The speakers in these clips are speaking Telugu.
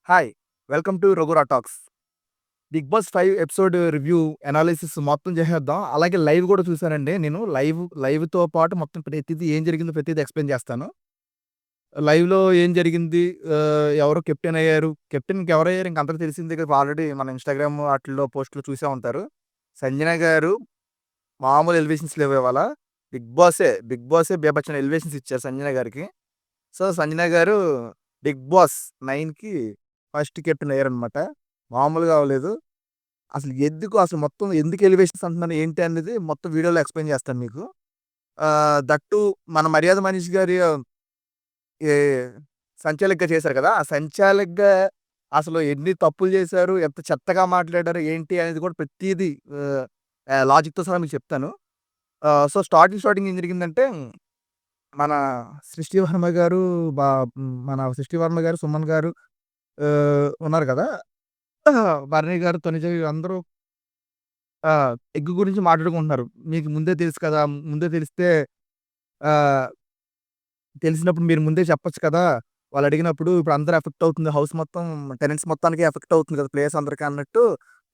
హాయ్! వెల్కమ్ టు 'రఘురా talks'. 'Bigg Boss 5' episode review analysis మొత్తం చేసేద్దాం. అలాగే లైవ్ గూడా చూసానండి నేను. లైవ్‌తో పాటు మొత్తం ప్రతిది ఏం జరిగిందో ప్రతిది ఎక్స్‌ప్లెయిన్ చేస్తాను. లైవ్‌లో ఏం జరిగింది? ఎవరు కెప్టెన్ అయ్యారు? కెప్టెన్‌కి ఎవరయ్యారు ఇంక అందరికి తెలిసిందే కదా! ఆల్రెడీ మన ఇన్‌స్టాగ్రామ్ ఆటిల్లో పోస్ట్‌లో చూసే ఉంటారు. సంజన గారు మామూలు ఎలివేషన్స్ లేవు ఇవాళ. బిగ్ బాసే బీభత్సమైన ఎలివేషన్స్ ఇచ్చారు సంజన గారికి. సో, సంజన గారు 'బిగ్ బాస్ 9'కి ఫస్ట్ కెప్టెన్ అయ్యారనమాట. మామూలుగా అవ్వలేదు. అసలు మొత్తం ఎందుకు ఎలివేషన్స్ అంటున్నాను, ఏంటి అనేది మొత్తం వీడియోలో ఎక్స్‌ప్లెయిన్ చేస్తాను మీకు. దట్ టూ మన 'మర్యాద మనీష్' గారి ఏ సంచాలకుగా చేశారు కదా! ఆ సంచాలకుగా అసలు ఎన్ని తప్పులు చేశారు, ఎంత చెత్తగా మాట్లాడారు, ఏంటి అనేది కూడా ప్రతీది ఆహ్, లాజిక్‌తో సహా మీకు చెప్తాను. సో, స్టార్టింగ్ ఏం జరిగిందంటే, మన 'సృష్టి వర్మ' గారు మన 'సృష్టి వర్మ' గారు, 'సుమన్' గారు ఉన్నారు కదా! భరణి గారు, తనుజ అందరూ ఆ! ఎగ్ గురించి మాట్లాడుకుంటున్నారు. మీకు ముందే తెలుసు కదా! ముందే తెలిస్తే ఆహ్, తెలిసినప్పుడు మీరు ముందే చెప్పొచ్చు కదా! వాళ్ళడిగినప్పుడు ఇప్పుడు అందరూ ఎఫెక్ట్ అవుతుంది. హౌస్ మొత్తం టెనెంట్స్ మొత్తానికి ఎఫెక్ట్ అవుతుంది కదా! ప్లేయర్స్ అందరికి అన్నట్టు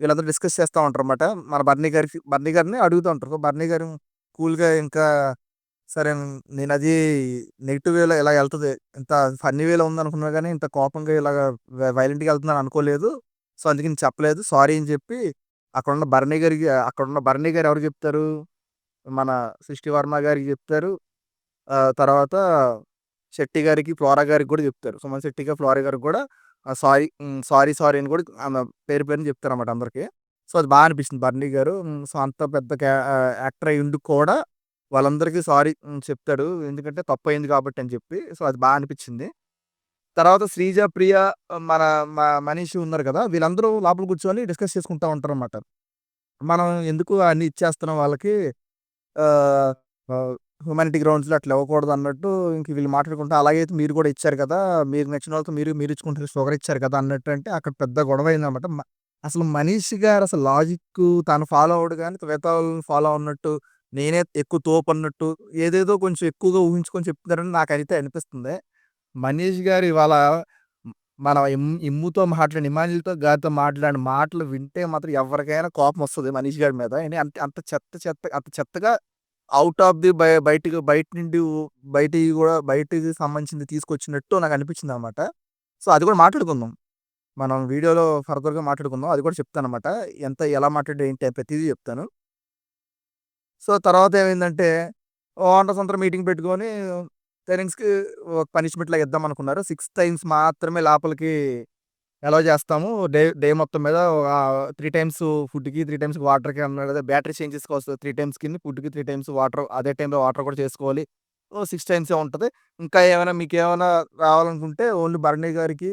వీళ్ళందరూ డిస్కస్ చేస్తా ఉంటారన్నమాట. మన బర్నీ గారిని అడుగుతా ఉంటారు. సో, బర్నీ గారు కూల్‌గా ఇంకా సరే నేనది నెగెటివ్ వేలో ఇలా ఎళ్తది. ఇంత ఫన్నీ వేలో ఉందనుకున్నా గానీ, ఇంత కోపంగా ఇలాగా వైలెంట్‌గా ఎళ్తుందని అనుకోలేదు. సో, అందుకే నేను చెప్పలేదు. సారీ అని చెప్పి అక్కడున్న భరణి గారు ఎవరికి చెప్తారు? మన 'సృష్టి వర్మ' గారికి చెప్తారు. తర్వాత శెట్టి గారికి, ఫ్లోరా గారికి గూడా చెప్తారు. సుమన్ శెట్టి గారు, ఫ్లోరా గారికి గూడా సారీ అని గూడా ఆమె పేరున చెప్తారన్నమాట అందరికి. సో, అది అనిపించింది భరణి గారు. సో, అంత పెద్ద యాక్టర్ అయ్యుండి కూడా వాళ్ళందరికీ సారీ చెప్తాడు. ఎందుకంటే తప్పయింది కాబట్టి అని చెప్పి. సో, అది అనిపించింది. తర్వాత శ్రీజ, ప్రియ, మన మనీష్ ఉన్నారు కదా! వీళ్ళందరూ లోపల కూర్చొని డిస్కస్ చేసుకుంటా ఉంటారన్నమాట. మనం ఎందుకు అన్నీ ఇచ్చేస్తున్నాం వాళ్ళకి. ఆహ్, ఆహ్, హ్యుమానిటీ గ్రౌండ్స్‌లో అట్లా ఇవ్వకూడదన్నట్టు ఇంక వీళ్ళు మాట్లాడుకుంటా, అలాగైతే మీరు కూడా ఇచ్చారు కదా! మీకు నచ్చిన వాళ్ళతో మీరు ఇచ్చుకుంటారు, షుగర్ ఇచ్చారు కదా! అన్నట్టు అంటే అక్కడ పెద్ద గొడవ అయిందన్నమాట. అసలు మనీష్ గారు అసలు లాజిక్కు తను ఫాలో అవ్వడు గానీ మిగతా వాళ్ళని ఫాలో అన్నట్టు, నేనే ఎక్కువ తోపన్నట్టు ఏదేదో కొంచెం ఎక్కువగా ఊహించుకొని చెప్తున్నారని నాకైతే అనిపిస్తుంది. మనీష్ గారు ఇవాళ హ్మ్, మన ఇమ్ముతో మాట్లాడిన ఇమాన్యుల్‌తో గారితో మాట్లాడిన మాటలు వింటే మాత్రం ఎవరికైనా కోపమొస్తది మనీష్ గారి మీద. అంత అంత అంత చెత్తగా ఔట్ ఆఫ్ ది బయట నుండి బయటికి సంబంధించింది తీసుకొచ్చినట్టు నాకనిపించిందనమాట. సో, అది కూడా మాట్లాడుకుందాం. మనం వీడియోలో ఫర్దర్‌గా మాట్లాడుకుందాం. అది కూడా చెప్తాననమాట. ఎలా మాట్లాడాడు ఏంటి అని ప్రతీదీ చెప్తాను. సో, తర్వాత ఏమైందంటే ఓనర్స్ అందరూ మీటింగ్ పెట్టుకొని పేరెంట్స్‌కి ఒక పనిష్మెంట్‌లాగా ఇద్దామనుకున్నారు. 6 టైమ్స్ మాత్రమే లోపలికి అలౌ చేస్తాము. డే డే మొత్తం మీద 3 టైమ్స్ ఫుడ్‌కి, 3 టైమ్స్ వాటర్‌కి అన్నారు కదా! బ్యాటరీ చేంజెస్‌కి వస్తది. 3 టైమ్స్‌కిని ఫుడ్‌కి, 3 టైమ్స్ వాటర్, అదే టైమ్‌లో వాటర్ కూడా చేసుకోవాలి. సో, 6 టైమ్సే ఉంటది. ఇంకా మీకేమైనా రావాలనుకుంటే ఓన్లీ భరణి గారికి,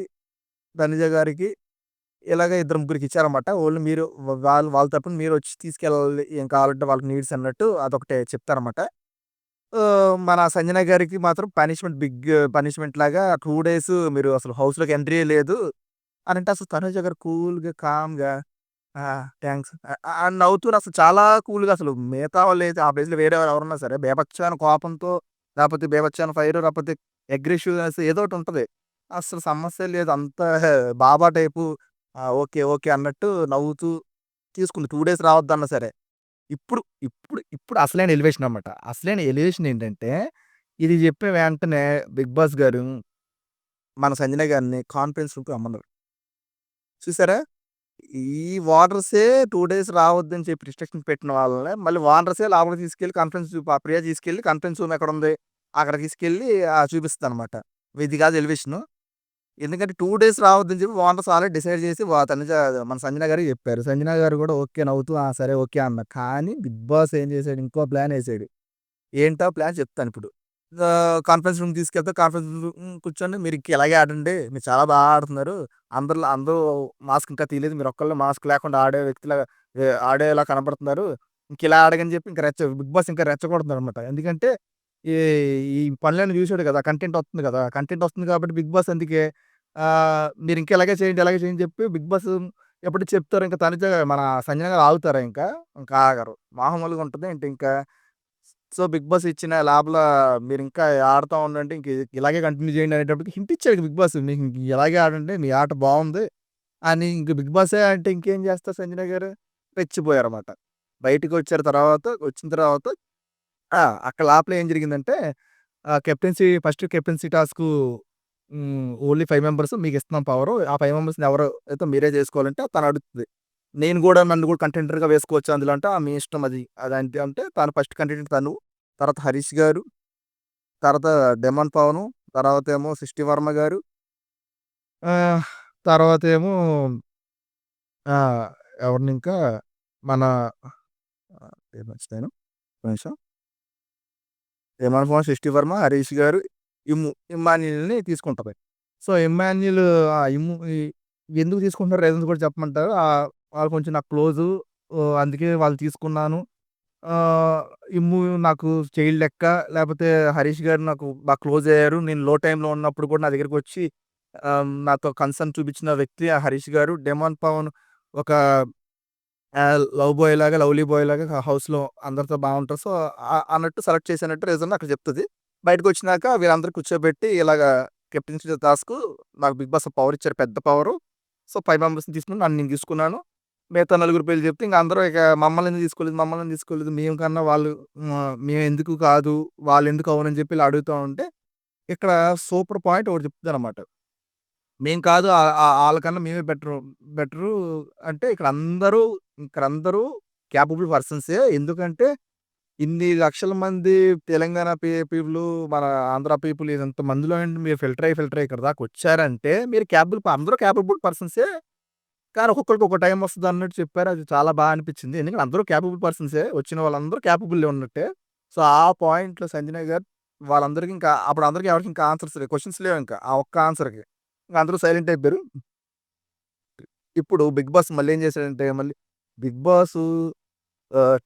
ధనుజ గారికి ఇలాగ ఇద్దరు ముగ్గురికి ఇచ్చారన్నమాట. ఓన్లీ మీరు వాళ్ళ తరపున మీరొచ్చి తీసుకెళ్ళాలి. ఏం కావాలంటే వాళ్ళకి నీడ్స్ అన్నట్టు అదొకటి చెప్తారన్నమాట. మన సంజన గారికి మాత్రం బిగ్ పనిష్మెంట్ లాగా 2 డేస్ మీరు అసలు హౌస్‌లోకి ఎంట్రీయే లేదు అనంటే, అసలు తనుజ గారు కూల్‌గా, కామ్‌గా థాంక్స్ అని నవ్వుతూను అసలు చాలా కూల్‌గా, అసలు మిగతా వాళ్ళైతే ఆ ప్లేస్‌లో వేరే ఎవరున్నా సరే బీభత్సమైన కోపంతో, లేపోతే బీభత్సమైన ఫైర్, లేపోతే అగ్రెసివ్‌నెస్ ఏదోకటి ఉంటది. అస్సలు సమస్యే లేదు. అంతా బాబా టైపు ఓకే అన్నట్టు నవ్వుతూ తీసుకుంది. 2 డేస్ రావద్దన్నా సరే. ఇప్పుడు అసలైన ఎలివేషన్ అన్నమాట. అసలైన ఎలివేషన్ ఏంటంటే, ఇది చెప్పిన వెంటనే 'బిగ్ బాస్' గారు మన సంజన గారిని కాన్ఫరెన్స్ రూమ్‌కి రమ్మన్నారు. చూసారా? ఈ ఓనర్సే 2 డేస్ రావద్దని చెప్పి రిస్ట్రిక్షన్స్ పెట్టిన వాళ్ళని, మళ్ళీ ఓనర్సే లోపలికి తీసుకెళ్ళి ప్రియ తీసుకెళ్ళి కాన్ఫరెన్స్ రూమ్ ఎక్కడుంది? అక్కడ తీసుకెళ్ళి చూపిస్తదనమాట. ఇది కాదు ఎలివేషను. ఎందుకంటే 2 డేస్ రావద్దని చెప్పి ఓనర్స్ ఆల్రెడీ డిసైడ్ చేసి మన సంజన గారికి చెప్పారు. సంజన గారు కూడా ఓకే నవ్వుతూ సరే ఓకే అన్నారు. కానీ బిగ్ బాస్ ఏం చేసాడు, ఇంకో ప్లాన్ ఏసాడు. ఏంటా ప్లాన్ చెప్తానిప్పుడు. కాన్ఫరెన్స్ రూమ్‌కి తీసుకెళ్తే కాన్ఫరెన్స్ రూమ్ కూర్చొని మీరింక ఇలాగే ఆడండి. మీరు చాలా ఆడుతున్నారు. అందరూ మాస్క్ ఇంకా తీయలేదు. మీరొక్కళ్ళే మాస్క్ లేకుండా ఆడే వ్యక్తిలాగా ఆడేలా కనపడుతున్నారు. ఇంకిలా ఆడగని చెప్పి ఇంక బిగ్ బాస్ ఇంకా రెచ్చగొడుతున్నాడనమాట. ఎందుకంటే ఈ ఈ పనులన్నీ చూసాడు కదా! కంటెంట్ వస్తుంది కదా! కంటెంట్ వస్తుంది కాబట్టి బిగ్ బాస్ అందుకే మీరింకా ఇలాగే చేయండి చెప్పి బిగ్ బాస్ ఎప్పటికి చెప్తారో ఇంక మన సంజన గారు ఆగుతారా ఇంకా? ఇంకా ఆగరు. మామూలుగా ఉంటది ఏంటి ఇంకా. సో, 'బిగ్ బాస్' ఇచ్చిన లోపల మీరింకా ఆడుతా ఉండండి. ఇంక ఇలాగే కంటిన్యూ చేయండి అనేటప్పటికి హింట్ ఇచ్చాడు 'బిగ్ బాస్.' మీకు ఇంక ఇలాగే ఆడండి. మీ ఆట బావుంది అని ఇంక 'బిగ్ బాసే' అంటే ఇంకేం చేస్తారు సంజన గారు? రెచ్చిపోయారన్నమాట. బయటికొచ్చారు తర్వాత వచ్చిన తర్వాత ఆ! అక్కడ లోపల ఏం జరిగిందంటే captaincy first captaincy టాస్కు only 5 members మీకిస్తున్నాం power. ఆ 5 మెంబర్స్‌ని ఎవరో అయితే మీరే చేసుకోవాలంటే తను అడుగుతది. నన్ను కూడా కంటెండర్‌గా వేసుకోవచ్చా అందులో అంటే, మీ ఇష్టం అది. అదంతే అంటే తను ఫస్ట్ కంటెండర్ తను. తర్వాత 'హరీష్' గారు, తర్వాత 'డెమాన్ పవను, తర్వాతేమో 'సృష్టి వర్మ' గారు, ఆహ్, తర్వాతేమో ఆహ్, ఎవరినింకా మన పేరు మర్చిపోయాను. ఒక్క నిమిషం. 'డెమాన్ పవన్', 'సృష్టి వర్మ', 'హరీష్' గారు, 'ఇమ్మాన్యుయల్‌ని' తీసుకుంటది. సో, 'ఇమ్మాన్యుయల్' ఆహ్, ఇమ్ము ఈ ఎందుకు తీసుకుంటున్నారో రీజన్స్ కూడా చెప్పమంటారా? వాళ్ళు కొంచెం నాకు క్లోజు. అందుకే వాళ్ళు తీసుకున్నాను. ఆహ్, ఇమ్ము నాకు చైల్డ్ లెక్క. లేపోతే 'హరీష్' గారు నాకు బాగా క్లోజ్ అయ్యారు. నేను లో టైమ్‌లో ఉన్నప్పుడు కూడా నా దగ్గరికొచ్చి నాతో కన్సర్న్ చూపించిన వ్యక్తి ఆ 'హరీష్' గారు. 'డెమాన్ పవన్' ఒక లవ్ బాయ్ లాగా, లవ్లీ బాయ్ లాగా హౌస్‌లో అందరితో బావుంటారు. సో, అన్నట్టు సెలెక్ట్ చేశానట్టు రీజన్ అక్కడ చెప్తది. బయటకొచ్చినాక వీళ్ళందరూ కూర్చోబెట్టి ఇలాగా కెప్టెన్సీ టాస్కు నాకు 'బిగ్ బాస్' పవర్ ఇచ్చారు. పెద్ద పవరు. సో, 5 మెంబర్స్‌ని తీసుకొని నన్ను నేను తీసుకున్నాను. మిగతా నలుగురు పేర్లు చెప్తే ఇంక అందరూ ఇక మమ్మల్నెందుకు తీసుకోలేదు, మమ్మల్నెందుకు తీసుకోలేదు, మేము కన్నా వాళ్ళు మేమెందుకు కాదు, వాళ్ళెందుకు అవునని చెప్పి ఇలా అడుగుతా ఉంటే, ఇక్కడ సూపర్ పాయింట్ ఒకటి చెప్తానన్నమాట. మేము కాదు ఆళ్ళకన్నా మేమే బెటరు అంటే ఇక్కడందరూ కేపబుల్ పర్సన్సే. ఎందుకంటే ఇన్ని లక్షల మంది తెలంగాణ పీపులు, మన ఆంధ్ర పీపుల్ ఇంతమందిలో నుండి మీరు ఫిల్టర్ అయ్యి ఇక్కడి దాకొచ్చారంటే మీరు అందరూ కేపబుల్ పర్సన్సే. కానీ ఒక్కొక్కళ్ళకి ఒక్కో టైమ్ వస్తదన్నట్టు చెప్పారు. అది చాలా అనిపించింది. ఎందుకంటే అందరూ కేపబుల్ పర్సన్సే. వచ్చిన వాళ్ళందరూ కేపబుల్లే ఉన్నట్టే. సో, ఆ పాయింట్‌లో సంజన గారు వాళ్ళందరికి ఇంకా అప్పుడు అందరికి ఎవరికీ ఇంకా ఆన్సర్స్ లేవు. క్వెషన్స్ లేవింక. ఆ ఒక్క ఆన్సర్‌కి. ఇంక అందరూ సైలెంట్ అయిపోయారు. ఇప్పుడు 'బిగ్ బాస్' మళ్ళీ ఏం చేశాడంటే 'బిగ్ బాసు'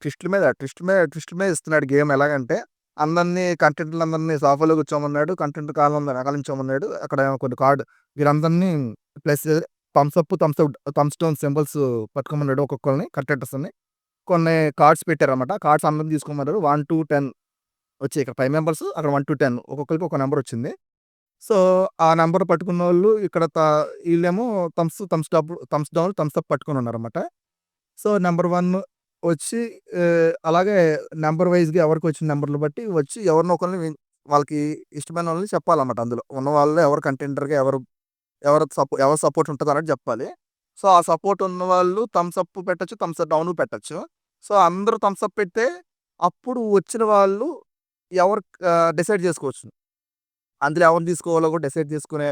ట్విస్ట్‌ల మీద ఇస్తున్నాడు గేమ్ ఎలాగంటే కంటెంట్‌లందరిని సోఫాలో కూర్చోమన్నాడు. కంటెంట్ కాలం వెనకాల నించోమన్నాడు. అక్కడ కొన్ని వీరందరిని ప్లస్ థమ్స్ డౌన్ సింబల్స్ పట్టుకోమన్నాడు ఒక్కొక్కళ్ళని కంటెంటర్స్‌ని. కొన్ని కార్డ్స్ పెట్టారన్నమాట. కార్డ్స్ అందరిని తీసుకోమన్నారు. 1-10 వచ్చాయి. ఇక్కడ 5 మెంబర్స్ అక్కడ 1-10 ఒక్కొక్కళ్ళకి ఒక నంబర్ వచ్చింది. సో, ఆ నంబర్ పట్టుకున్నోళ్ళు ఇక్కడ ఈళ్ళేమో థమ్స్ డౌన్, థమ్స్ అప్ పట్టుకొనున్నారన్నమాట. సో, నంబర్ 1 వచ్చి అలాగే నంబర్ వైస్‌గా ఎవరికొచ్చిన నంబర్‌లు బట్టి వచ్చి ఎవరినో ఒకళ్ళని వాళ్ళకి ఇష్టమైనోళ్ళని చెప్పాలన్నమాట అందులో. ఉన్న వాళ్ళలో ఎవరు కంటెండర్‌గా ఎవరు సపోర్ట్ ఉంటదన్నట్టు జెప్పాలి. సో, ఆ సపోర్ట్ ఉన్నవాళ్ళు థమ్స్ అప్ పెట్టొచ్చు, థమ్స్ డౌను పెట్టొచ్చు. సో, అందరూ థమ్స్ అప్ పెడితే అప్పుడు వచ్చిన వాళ్ళు ఎవరు డిసైడ్ జేసుకోవచ్చు. అందులో ఎవరిని తీసుకోవాలో కూడా డిసైడ్ చేసుకునే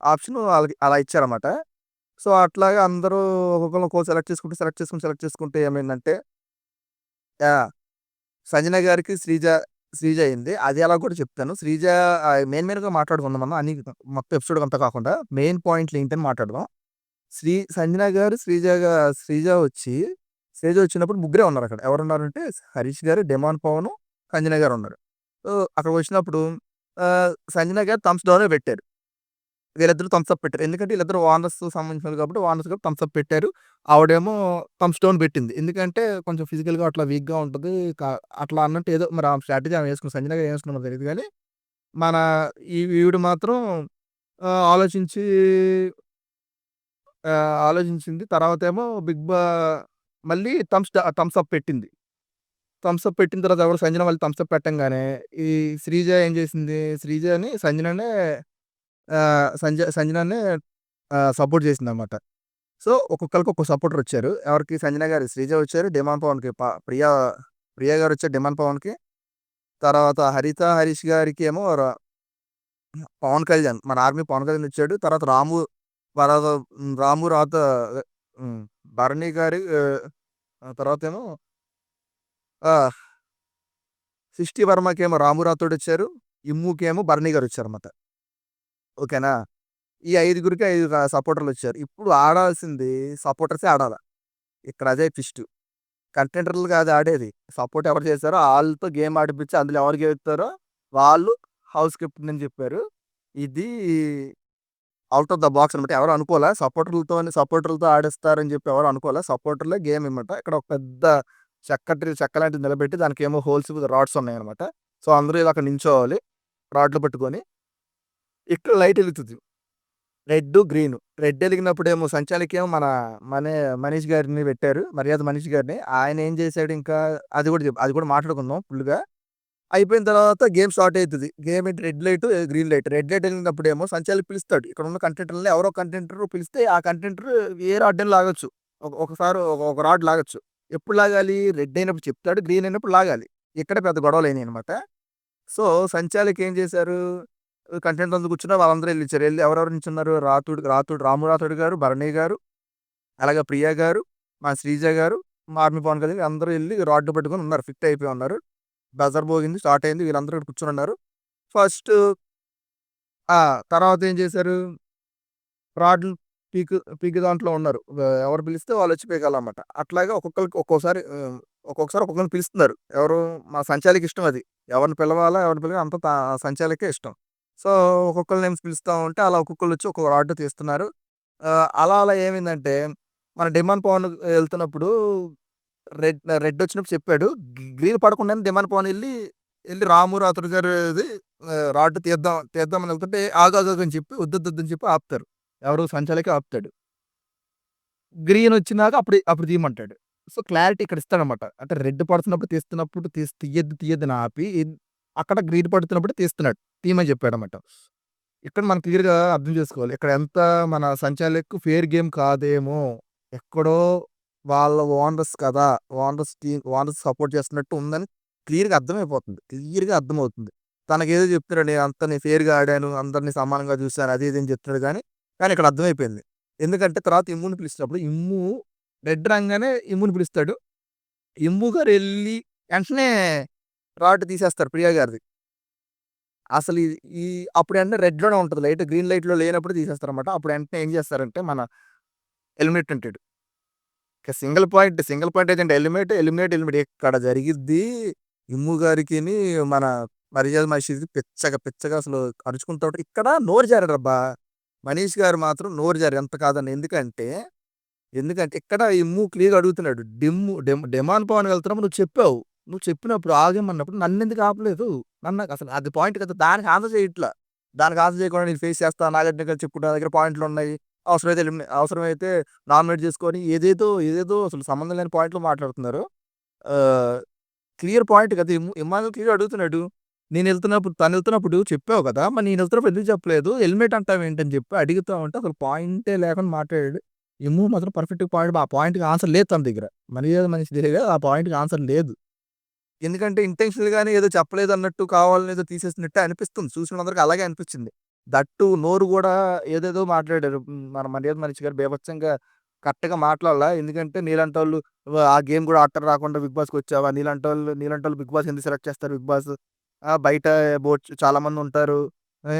ఆప్షన్ ఆళ్ళకి అలా ఇచ్చారన్నమాట. సో, అట్లాగా అందరూ ఒక్కొక్కళ్ళు ఒక్కోటి సెలెక్ట్ చేసుకుంటే ఏమైందంటే యాహ్! సంజన గారికి శ్రీజ అయింది. అది ఎలాగో కూడా చెప్తాను. మెయిన్‌గా మాట్లాడుకుందాం మనం. మొత్తం ఎపిసోడ్ అంతా కాకుండా మెయిన్ పాయింట్లు ఏంటని మాట్లాడదాం. సంజన గారు, శ్రీజ వచ్చి శ్రీజ వచ్చినప్పుడు ముగ్గురే ఉన్నారక్కడ. ఎవరున్నారంటే హరీష్ గారు, డెమాన్ పవను, సంజన గారున్నారు. సో, అక్కడికొచ్చినప్పుడు సంజన గారు థమ్స్ డౌనే పెట్టారు. వీళ్ళిద్దరూ థమ్స్ అప్ పెట్టారు. ఎందుకంటే ఈళ్ళిద్దరూ ఓనర్స్ సంబంధించినోళ్ళు కాబట్టి ఓనర్స్ కాబట్టి థమ్స్ అప్ పెట్టారు. ఆవిడేమో థమ్స్ డౌన్ పెట్టింది. ఎందుకంటే కొంచెం ఫిజికల్‌గా అట్లా వీక్‌గా ఉంటది. అట్లా అన్నట్టు ఏదో మరి ఆమె స్ట్రాటజీ ఆమె యేసుకుంది. సంజన గారు ఏం యేసుకున్నారో మరి తెలీదు గానీ, మన ఈవిడ మాత్రం ఆహ్, ఆలోచించి ఆలోచించింది. తర్వాతేమో మళ్ళీ థమ్స్ అప్ పెట్టింది. థమ్స్ అప్ పెట్టిన తర్వాత ఎవరు సంజన మళ్ళీ థమ్స్ అప్ పెట్టంగానే, ఈ శ్రీజ ఏం చేసింది, సంజననే సంజననే సపోర్ట్ చేసిందనమాట. సో, ఒక్కొక్కళ్ళకి ఒక్కో సపోర్టరొచ్చారు. ఎవరికి సంజన గారు శ్రీజ వచ్చారు. డిమాండ్ పవన్‌కి ప్రియా గారొచ్చారు డిమాండ్ పవన్‌కి. తర్వాత హరీష్ గారికేమో పవన్ కళ్యాణ్ మన ఆర్మీ పవన్ కళ్యాణ్ వచ్చాడు. తర్వాత రాము రాత హ్మ్. భరణి గారు తర్వాతేమో ఆ! 'సృష్టి వర్మ'కేమో రాము రాథోడొచ్చారు. ఇమ్ముకేమో భరణి గారొచ్చారన్నమాట. ఓకేనా? ఈ ఐదుగురికి 5 సపోర్టర్‌లొచ్చారు. ఇప్పుడు ఆడాల్సింది సపోర్టర్సే ఆడాల. ఇక్కడ అదే ట్విస్టు. కంటెండర్లు కాదు ఆడేది. సపోర్ట్ ఎవరు చేశారో ఆళ్ళతో గేమ్ ఆడిపిచ్చి అందులో ఎవరు గెలుస్తారో వాళ్ళు హౌస్ కెప్టెన్ అని చెప్పారు. ఇది ఔట్ ఆఫ్ ద బాక్స్ అనమాట. ఎవరు అనుకోలా. సపోర్టర్లతో ఆడిస్తారని చెప్పి ఎవరు అనుకోలా. సపోర్టర్లే గేమ్ అనమాట. ఇక్కడ ఒక పెద్ద చెక్క లాంటిది నిలబెట్టి దానికేమో హోల్స్ రాడ్స్ ఉన్నాయన్నమాట. సో, అందరూ ఇలా అక్కడ నించోవాలి. రాడ్లు పట్టుకొని. ఇక్కడ లైట్ ఎలుగుతది. Red, green. రెడ్ ఎలిగినప్పుడేమో సంచాలకేమో మనే మనీష్ గారిని పెట్టారు. మర్యాద మనీష్ గారిని. ఆయనేం చేశాడు ఇంకా అది కూడా మాట్లాడుకుందాం ఫుల్‌గా. అయిపోయిన తర్వాత గేమ్ స్టార్ట్ అయితది. గేమ్ ఏంటి red light, green light. Red light ఎలిగినప్పుడేమో సంచాలక్ పిలుస్తాడు. ఇక్కడున్న కంటెంటర్‌లని ఎవరో కంటెంటర్ పిలిస్తే ఆ కంటెంటర్ ఏ రాడ్డైనా లాగొచ్చు. ఒకసారి ఒక రాడ్ లాగొచ్చు. ఎప్పుడు లాగాలి? రెడ్ అయినప్పుడు చెప్తాడు. గ్రీన్ అయినప్పుడు లాగాలి. ఇక్కడే పెద్ద గొడవలయినాయనమాట. సో, సంచాలక్ ఏం చేశారు? కంటెంట్ అంతా కూర్చున్నారు. వాళ్ళందరూ ఎళ్ళిచ్చారు. ఎవరెవరు నించున్నారు? రాము రాథోడ్ గారు, భరణి గారు, అలాగే ప్రియ గారు, మా శ్రీజ గారు, ఆర్మీ పవన్ కళ్యాణ్ అందరూ ఎళ్లి రాడ్లు పట్టుకొని ఉన్నారు. ఫిట్ అయిపోయి ఉన్నారు. బజర్ మోగింది. స్టార్ట్ అయింది. వీళ్ళందరూ ఇక్కడ కూర్చొనున్నారు. ఫస్టు ఆ! తర్వాత ఏం చేశారు? రాడ్లు పీకే దాంట్లో ఉన్నారు. ఎవరు పిలిస్తే వాళ్ళొచ్చి పీకాలన్నమాట. అట్లాగా ఒక్కొక్కసారి ఒక్కొక్కరిని పిలుస్తున్నారు. ఎవరు? మా సంచాలకి ఇష్టం అది. ఎవరిని పిలవాలా, ఎవరిని పిలవాలా అంతా సంచాలకే ఇష్టం. సో, ఒక్కొక్కళ్ళ నేమ్స్ పిలుస్తా ఉంటే అలా ఒక్కొక్కళ్ళొచ్చి ఒక్కొక్క రాడ్ తీస్తున్నారు. అలా ఏమైందంటే మన డిమాండ్ పవన్ ఎళ్తున్నప్పుడు రెడ్డొచ్చినప్పుడు చెప్పాడు. గ్రీన్ పడకుండానే డిమాండ్ పవన్ ఎళ్లి రాము రాథోడ్ గారిది రాడ్ తీద్దామని ఎళ్తుంటే ఆగు అని చెప్పి వద్దొద్దని చెప్పి ఆపుతారు. ఎవరు? సంచాలకే ఆపుతాడు. గ్రీన్ వచ్చినాక అప్పుడు తీయమంటాడు. సో, క్లారిటీ ఇక్కడ ఇస్తాడనమాట. అంటే రెడ్ పడుతున్నప్పుడు తీస్తున్నప్పుడు తీయొద్దని ఆపి అక్కడ గ్రీన్ పడుతున్నప్పుడు తీస్తున్నాడు. తీయమని చెప్పాడనమాట. ఇక్కడ మనం క్లియర్‌గా అర్థం చేసుకోవాలి. ఇక్కడ ఎంత మన సంచాలక్ ఫెయిర్ గేమ్ కాదేమో! ఎక్కడో వాళ్ళ ఓనర్స్ కదా! ఓనర్స్ సపోర్ట్ చేస్తున్నట్టు ఉందని క్లియర్‌గా అర్థమైపోతుంది. క్లియర్‌గా అర్థమవుతుంది. తనకేదో చెప్తున్నాడు. నేను ఫెయిర్‌గా ఆడాను. అందరిని సమానంగా చూసాను. అది ఇది అని చెప్తున్నాడు కానీ ఇక్కడ అర్థమైపోయింది. ఎందుకంటే తర్వాత ఇమ్ముని పిలిచినప్పుడు రెడ్ రంగానే ఇమ్ముని పిలుస్తాడు. ఇమ్ము గారు ఎళ్లి వెంటనే రాడ్ తీసేస్తారు ప్రియా గారిది. అసలు ఈ ఈ అప్పుడు వెంటనే రెడ్‌లోనే ఉంటది లైట్. గ్రీన్ లైట్‌లో లేనప్పుడు తీసేస్తారన్నమాట. అప్పుడు వెంటనే ఏం చేస్తారంటే మన ఎలిమినేట్ అంటాడు. ఇక సింగిల్ పాయింట్ ఏజెంట్ ఎలిమినేట్ ఇక్కడ జరిగిద్ది. ఇమ్ము గారికిని మన మర్యాద మనిషికి పిచ్చగా అసలు అరుచుకుంటా ఉంటారు. ఇక్కడ నోరు జారాడబ్బా! మనీష్ గారు మాత్రం నోరు జారారు ఎంత కాదన్నా. ఎందుకంటే ఇక్కడ ఇమ్ము క్లియర్‌గా అడుగుతున్నాడు. డిమాండ్ పవన్ వెళ్తున్నప్పుడు నువ్వు చెప్పావు. నువ్వు చెప్పినప్పుడు ఆగమన్నప్పుడు నన్నెందుకు ఆపలేదు? అసలు అది పాయింట్ కదా! దానికి ఆన్సర్ చేయట్లా. దానికి ఆన్సర్ చేయకుండా నేను ఫేస్ చేస్తా. నాగార్జున గారు చెప్పుకుంటా నా దగ్గర పాయింట్లున్నాయి. అవసరమైతే నామినేట్ చేసుకొని ఏదేదో అసలు సంబంధం లేని పాయింట్లు మాట్లాడుతున్నారు. ఆహ్, క్లియర్ పాయింట్ కదా! ఇమ్మానుల్ క్లియర్‌గా అడుగుతున్నాడు. తనెళ్తున్నప్పుడు చెప్పావు కదా! మరి నేనెళ్తున్నప్పుడు ఎందుకు చెప్పలేదు? హెల్మెట్ అంటావేంటని చెప్పి అడుగుతా ఉంటే అసలు పాయింటే లేకుండా మాట్లాడాడు. ఇమ్ము మాత్రం పర్ఫెక్ట్ పాయింట్ ఆ పాయింట్‌కి ఆన్సర్ లేదు తన దగ్గర. మర్యాద మనిషి దగ్గర ఆ పాయింట్‌కి ఆన్సర్ లేదు. ఎందుకంటే ఇంటెన్షనల్‌గానే ఏదో చెప్పలేదన్నట్టు కావాలని ఏదో తీసేసినట్టే అనిపిస్తుంది. చూసిన వాళ్ళందరికి అలాగే అనిపించింది. దట్టు నోరు గూడా ఏదేదో మాట్లాడారు. మన మర్యాద మనిషి గారు బీభత్సంగా కరెక్ట్‌గా మాట్లాడలా. ఎందుకంటే నీలాంటోళ్ళు ఆ గేమ్ గూడా ఆడటానికి రాకుండా బిగ్ బాస్‌కొచ్చావా? నీలాంటోళ్ళు బిగ్ బాస్ ఎందుకు సెలెక్ట్ చేస్తారు బిగ్ బాస్? బయట చాలా మందుంటారు. ఏ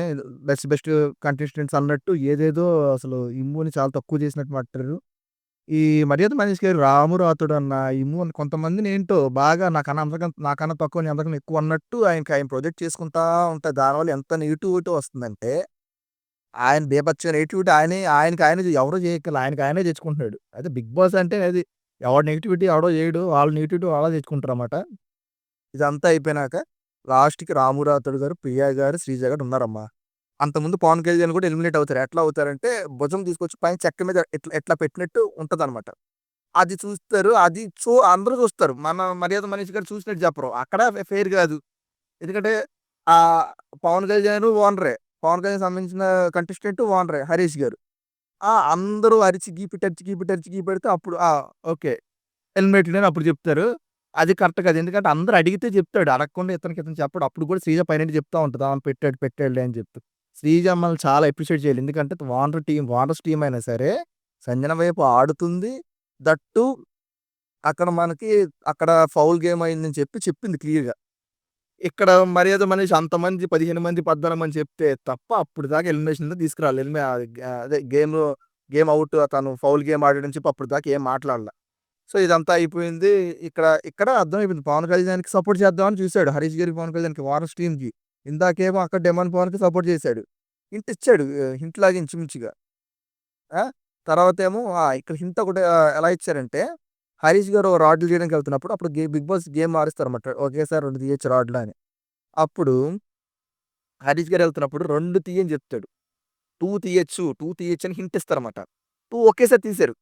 బెస్ట్ కంటెస్టెంట్స్ అన్నట్టు ఏదేదో అసలు ఇమ్ముని చాలా తక్కువ చేసినట్టు మాట్లాడారు. ఈ మర్యాద మనీష్ గారు రాము రాతుడన్న, ఇమ్ము అని కొంతమందినేంటో బాగా నాకన్నా తక్కువ నీ అందరికన్నా ఎక్కువ అన్నట్టు ఆయన ప్రొజెక్ట్ చేసుకుంటా ఉంటారు. దానివల్ల ఎంత నెగటివిటీ వస్తుందంటే, ఆయన బీభత్సమైన నెగటివిటీ ఆయనకి ఎవరు చేయక్కర్ల. ఆయనకే తెచ్చుకుంటున్నాడు. అయితే బిగ్ బాస్ అంటే అది ఎవడి నెగటివిటీ ఎవడో చేయడు. వాళ్ళ నెగటివిటీ వాళ్ళే తెచ్చుకుంటారన్నమాట. ఇదంతా అయిపోయినాక లాస్ట్‌కి రాము రాథోడ్ గారు, ప్రియా గారు, శ్రీజ గారు ఉన్నారమ్మా. అంతకుముందు పవన్ కళ్యాణ్ కూడా ఎలిమినేట్ అవుతారు. ఎట్లా అవుతారంటే భుజం తీసుకొచ్చి పైన చెక్క మీద ఇట్లా పెట్టినట్టు ఉంటదన్నమాట. అది చూస్తారు. అందరూ చూస్తారు. మన మర్యాద మనీష్ గారు చూసినట్టు చెప్పరు. అక్కడ ఫెయిర్ కాదు. ఎందుకంటే ఆహ్, పవన్ కళ్యాణ్ ఓనరే. పవన్ కళ్యాణ్‌కి సంబంధించిన కంటెస్టెంట్ ఓనరే హరీష్ గారు. అందరూ అరిచి గీపెడితే అప్పుడు ఓకే. ఎలిమినేటెడ్ అని అప్పుడు చెప్తారు. అది కరెక్ట్ కాదు. ఎందుకంటే అందరూ అడిగితే చెప్తాడు. అడగకుండా ఇతను చెప్పడు. అప్పుడు కూడా శ్రీజ పైనుండి చెప్తా ఉంటది. పెట్టాడులే అని చెప్పి. శ్రీజ మనల్ని చాలా అప్రిషియేట్ చేయాలి. ఎందుకంటే వానరస్ టీమ్ అయినా సరే సంజన వైపు ఆడుతుంది. దట్ టూ అక్కడ ఫౌల్ గేమ్ అయిందని చెప్పింది క్లియర్‌గా. ఇక్కడ మర్యాద మనిషి అంతమంది 15 మంది, 14 మంది చెప్తే తప్ప అప్పటిదాకా ఎలిమినేషన్‌లో తీసుకురాలేదు. అదే గేమ్ ఔట్ తను ఫౌల్ గేమ్ ఆడాడని చెప్పి అప్పటిదాకా ఏం మాట్లాడలా. సో, ఇదంతా అయిపోయింది. ఇక్కడ అర్థమైపోయింది. పవన్ కళ్యాణ్‌కి సపోర్ట్ చేద్దామని చూసాడు. హరీష్ గారికి, పవన్ కళ్యాణ్‌కి వారస్ టీమ్‌కి. ఇందాకేమో అక్కడ డెమాన్ పవన్‌కి సపోర్ట్ చేసాడు. హింట్ ఇచ్చాడు. హింట్ లాగా ఇంచుమించుగా. ఆ! తర్వాతేమో ఇక్కడ హింట్ ఒకటి ఎలా ఇచ్చారంటే, హరీష్ గారు రాడ్లు తీయడానికి వెళ్తున్నప్పుడు అప్పుడు బిగ్ బాస్ గేమ్ మారుస్తారన్నమాట. ఒకేసారి 2 తీయొచ్చు రాడ్లు అని. అప్పుడు హరీష్ గారు వెళ్తున్నప్పుడు 2 తీయని చెప్తాడు. 2 తీయొచ్చు, 2 తీయొచ్చు అని హింట్ ఇస్తారన్నమాట. 2 ఒకేసారి తీశారు.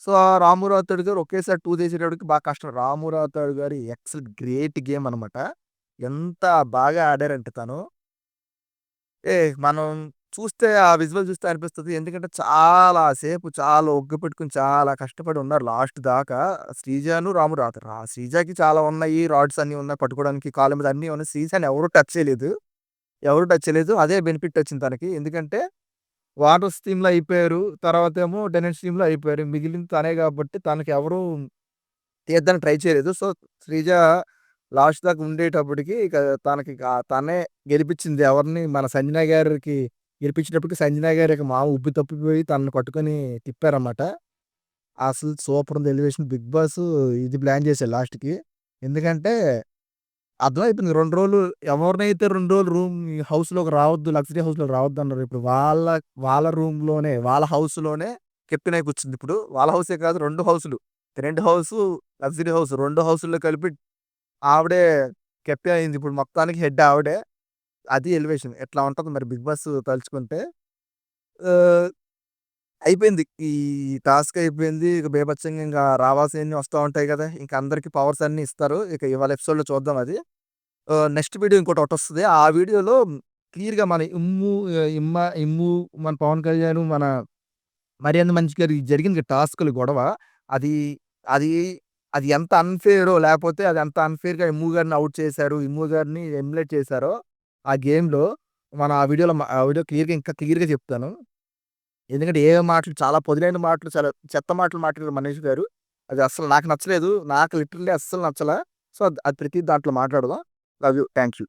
సో, ఆ రాము రాథోడ్ గారు ఒకేసారి 2 తీసేటప్పటికి బాగా కష్టం. రాము రాథోడ్ గారు గ్రేట్ గేమ్ అనమాట. ఎంత బాగా ఆడారంటే తను. మనం చూస్తే ఆ విజువల్ చూస్తే అనిపిస్తది. ఎందుకంటే చాలా సేపు చాలా ఒగ్గు పెట్టుకొని చాలా కష్టపడి ఉన్నారు లాస్ట్ దాకా. శ్రీజాను, రాము శ్రీజాకి చాలా ఉన్నాయి. రాడ్స్ అన్నీ ఉన్నాయి పట్టుకోవడానికి. కాళ్ళ మీద అన్నీ ఉన్నాయి. శ్రీజాని ఎవరు టచ్ చేయలేదు. అదే బెనిఫిట్ వచ్చింది తనకి. ఎందుకంటే వాటర్ స్ట్రీమ్‌లో అయిపోయారు. తర్వాతేమో డెనెట్ స్ట్రీమ్‌లో అయిపోయారు. మిగిలింది తనే కాబట్టి తనకెవరు తీయడానికి ట్రై చేయలేదు. సో, శ్రీజ లాస్ట్ దాకా ఉండేటప్పటికి ఇక తనకిక తనే గెలిపించింది. ఎవరిని మన సంజన గారికి గెలిపించేటప్పటికి సంజన గారు ఇక ఉబ్బి తప్పిపోయి తనని పట్టుకొని తిప్పారన్నమాట. అసలు సూపర్ ఉంది ఎలివేషన్. బిగ్ బాస్ ఇది ప్లాన్ చేశారు లాస్ట్‌కి. ఎందుకంటే అర్థమైపోయింది 2 రోజులు ఎవరినైతే 2 రోజులు హౌస్‌లోకి రావద్దు, లగ్జరీ హౌస్‌లోకి రావద్దన్నారో ఇప్పుడు వాళ్ళ రూమ్‌లోనే, వాళ్ళ హౌస్‌లోనే కెప్టెన్ అయి కూర్చుంది ఇప్పుడు. వాళ్ళ హౌసే కాదు 2 హౌసులు. రెంట్ హౌసు, లగ్జరీ హౌస్ 2 హౌసుల్లో కలిపి ఆవిడే కెప్టెన్ అయింది. ఇప్పుడు మొత్తానికి హెడ్ ఆవిడే. అది ఎలివేషన్. ఇట్లా ఉంటది మరి బిగ్ బాస్ తలుచుకుంటే. ఆహ్, అయిపోయింది. ఈ టాస్క్ అయిపోయింది. ఇక బీభత్సంగా ఇంక రావాల్సినయన్నీ వస్తా ఉంటాయి గదా! ఇంక అందరికి పవర్స్ అన్నీ ఇస్తారు. ఇక ఇవాళ ఎపిసోడ్‌లో చూద్దాం అది. నెక్స్ట్ వీడియో ఇంకోటొస్తది. ఆ వీడియోలో క్లియర్‌గా మన ఇమ్ము, మన పవన్ కళ్యాణ్, మన మర్యాద మనిషి గారికి జరిగింది టాస్క్‌లు గొడవ. అది అది అది ఎంత అన్‌ఫెయిరో లేపోతే అది ఎంత అన్‌ఫెయిర్‌గా ఇమ్ము గారిని ఔట్ చేశారు. ఇమ్ము గారిని ఎలిమినేట్ చేశారో ఆ గేమ్‌లో మనం ఆ వీడియో ఇంకా క్లియర్‌గా చెప్తాను. ఎందుకంటే ఏ మాటలు చాలా పదునైన మాటలు, చాలా చెత్త మాటలు మాట్లాడారు మనీష్ గారు. అది అస్సలు నాకు నచ్చలేదు. నాకు లిటరల్లీ అస్సలు నచ్చలా. సో, అది ప్రతి దాంట్లో మాట్లాడదాం. Love you. Thank you.